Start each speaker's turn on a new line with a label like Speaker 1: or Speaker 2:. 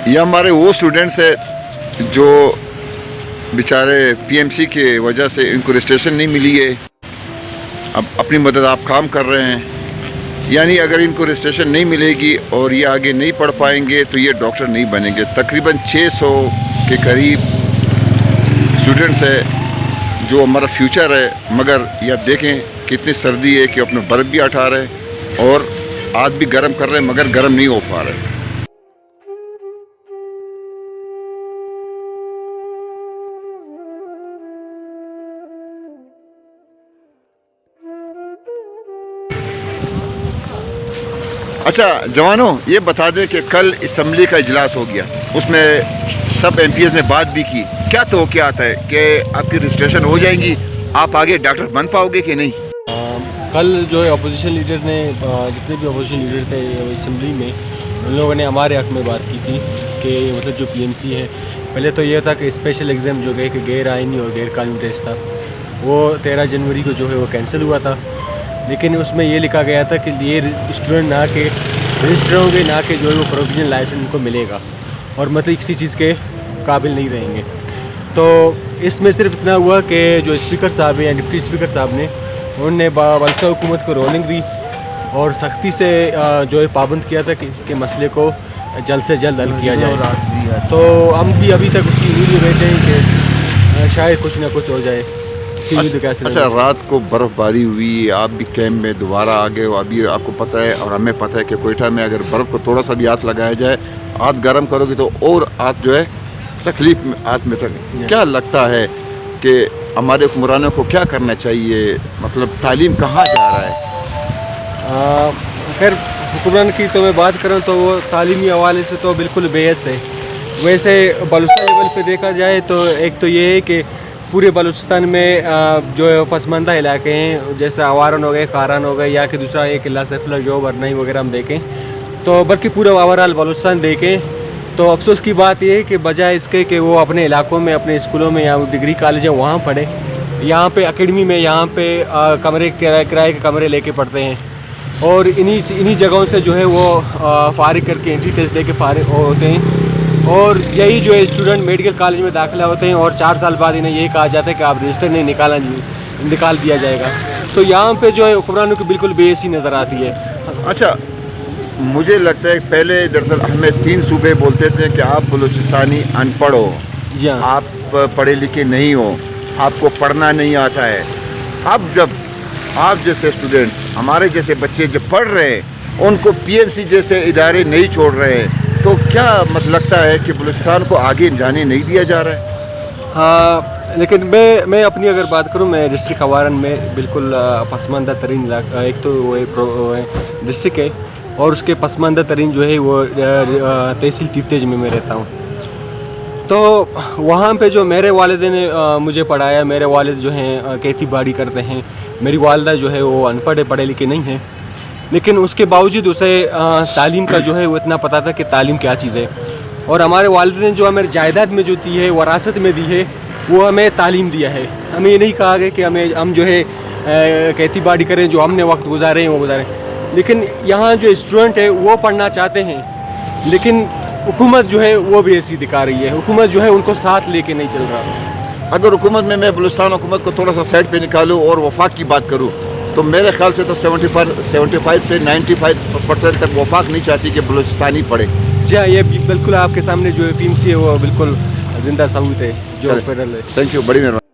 Speaker 1: ये हमारे वो स्टूडेंट्स है जो बेचारे पीएमसी के वजह से इनको रजिस्ट्रेशन नहीं मिली है। अब अपनी मदद आप काम कर रहे हैं, यानी अगर इनको रजिस्ट्रेशन नहीं मिलेगी और ये आगे नहीं पढ़ पाएंगे तो ये डॉक्टर नहीं बनेंगे। तकरीबन 600 के करीब स्टूडेंट्स है जो हमारा फ्यूचर है, मगर ये आप देखें कितनी सर्दी है कि अपने बर्फ़ भी हटा रहे हैं और आग भी गर्म कर रहे हैं, मगर गर्म नहीं हो पा रहे। अच्छा जवानों, ये बता दें कि कल असम्बली का इजलास हो गया, उसमें सब एमपीएस ने बात भी की। क्या तो क्या आता है कि आपकी रजिस्ट्रेशन हो जाएगी, आप आगे डॉक्टर बन पाओगे कि नहीं?
Speaker 2: कल जो है अपोजिशन लीडर ने, जितने भी अपोजिशन लीडर थे असम्बली में, उन लोगों ने हमारे हक़ में बात की थी कि मतलब जो पीएमसी है, पहले तो ये था कि स्पेशल एग्ज़ाम जो है कि गैर आइनी और गैर कानूनी टेस्ट था, वो 13 जनवरी को जो है वो कैंसिल हुआ था। लेकिन उसमें ये लिखा गया था कि ये स्टूडेंट ना के रजिस्टर होंगे, ना कि जो है वो प्रोविजनल लाइसेंस उनको मिलेगा, और मतलब किसी चीज़ के काबिल नहीं रहेंगे। तो इसमें सिर्फ इतना हुआ कि जो स्पीकर साहब हैं या डिप्टी स्पीकर साहब ने, उन्होंने बालसा हुकूमत को रोलिंग दी और सख्ती से जो है पाबंद किया था कि मसले को जल्द से जल्द हल किया जाए। तो हम भी अभी तक उसी उम्मीद में बैठे हैं कि शायद कुछ ना कुछ हो जाए।
Speaker 1: अच्छा, रात को बर्फ़बारी हुई, आप भी कैंप में दोबारा आ गए हो। अभी आपको पता है और हमें पता है कि कोयटा में अगर बर्फ़ को थोड़ा सा भी हाथ लगाया जाए, हाथ गर्म करोगे तो और आप जो है तकलीफ में हाथ में तक। क्या लगता है कि हमारे हुक्मरानों को क्या करना चाहिए, मतलब तालीम कहाँ जा रहा है?
Speaker 2: खैर हुक्मरान की तो मैं बात करूँ तो वो तालीमी हवाले से तो बिल्कुल बेहस है। वैसे बलूचिस्तान लेवल पे देखा जाए तो एक तो ये है कि पूरे बलूचिस्तान में जो है पसमानदा इलाके हैं, जैसे आवारन हो गए, खारान हो गए, या कि दूसरा एक किला सैफुल्ला जो बरनाई वगैरह हम देखें तो, बल्कि पूरा ओवरऑल बलूचिस्तान देखें तो अफसोस की बात यह है कि बजाय इसके कि वो अपने इलाकों में, अपने स्कूलों में या डिग्री कॉलेज है वहाँ पढ़े, यहाँ पे एकेडमी में यहाँ पे कमरे किराए के कमरे लेके पढ़ते हैं, और इन्हीं जगहों से जो है वो फारिग करके एंट्री टेस्ट दे के फारिग होते हैं, और यही जो है स्टूडेंट मेडिकल कॉलेज में दाखिला होते हैं और 4 साल बाद इन्हें यही कहा जाता है कि आप रजिस्टर नहीं निकाल दिया जाएगा। तो यहाँ पे जो है हुक्मरानों की बिल्कुल बेइज्जती नज़र आती है।
Speaker 1: अच्छा, मुझे लगता है पहले दरअसल हमें 3 सूबे बोलते थे कि आप बलूचिस्तानी अनपढ़ हो, आप पढ़े लिखे नहीं हो, आपको पढ़ना नहीं आता है। अब जब आप जैसे स्टूडेंट, हमारे जैसे बच्चे जब पढ़ रहे हैं, उनको पीएमसी जैसे इदारे नहीं छोड़ रहे हैं, तो क्या मतलब लगता है कि बलूचिस्तान को आगे जाने नहीं दिया जा रहा है?
Speaker 2: हाँ, लेकिन मैं अपनी अगर बात करूँ, मैं डिस्ट्रिक्ट आवारन में बिल्कुल पसमानदा तरीन इलाका, एक तो वो डिस्ट्रिक्ट है और उसके पसमानदा तरीन जो है वो तहसील तीर्तेज में मैं रहता हूँ। तो वहाँ पे जो मेरे वालिद ने मुझे पढ़ाया, मेरे वालिद जो हैं खेती बाड़ी करते हैं, मेरी वालिदा जो है वो अनपढ़ है, पढ़े लिखे नहीं हैं, लेकिन उसके बावजूद उसे तालीम का जो है वो इतना पता था कि तालीम क्या चीज़ है। और हमारे वालिद ने जो हमें जायदाद में जो दी है, वरासत में दी है, वो हमें तालीम दिया है। हमें ये नहीं कहा गया कि हम जो है खेती बाड़ी करें, जो हमने वक्त गुजारे हैं वो गुजारें। लेकिन यहाँ जो स्टूडेंट है वो पढ़ना चाहते हैं, लेकिन हुकूमत जो है वो भी ऐसी दिखा रही है। हुकूमत जो है उनको साथ लेके नहीं चल रहा।
Speaker 1: अगर हुकूमत में मैं बलूचिस्तान हुकूमत को थोड़ा सा साइड पे निकालूँ और वफाक की बात करूँ, तो मेरे ख्याल से तो 75 से 95% तक वफाक नहीं चाहती कि बलूचिस्तानी पढ़े।
Speaker 2: जी हाँ, ये बिल्कुल आपके सामने जो पीएमसी है वो बिल्कुल जिंदा सबूत है जो फेडरल है।
Speaker 1: थैंक यू, बड़ी मेहरबानी।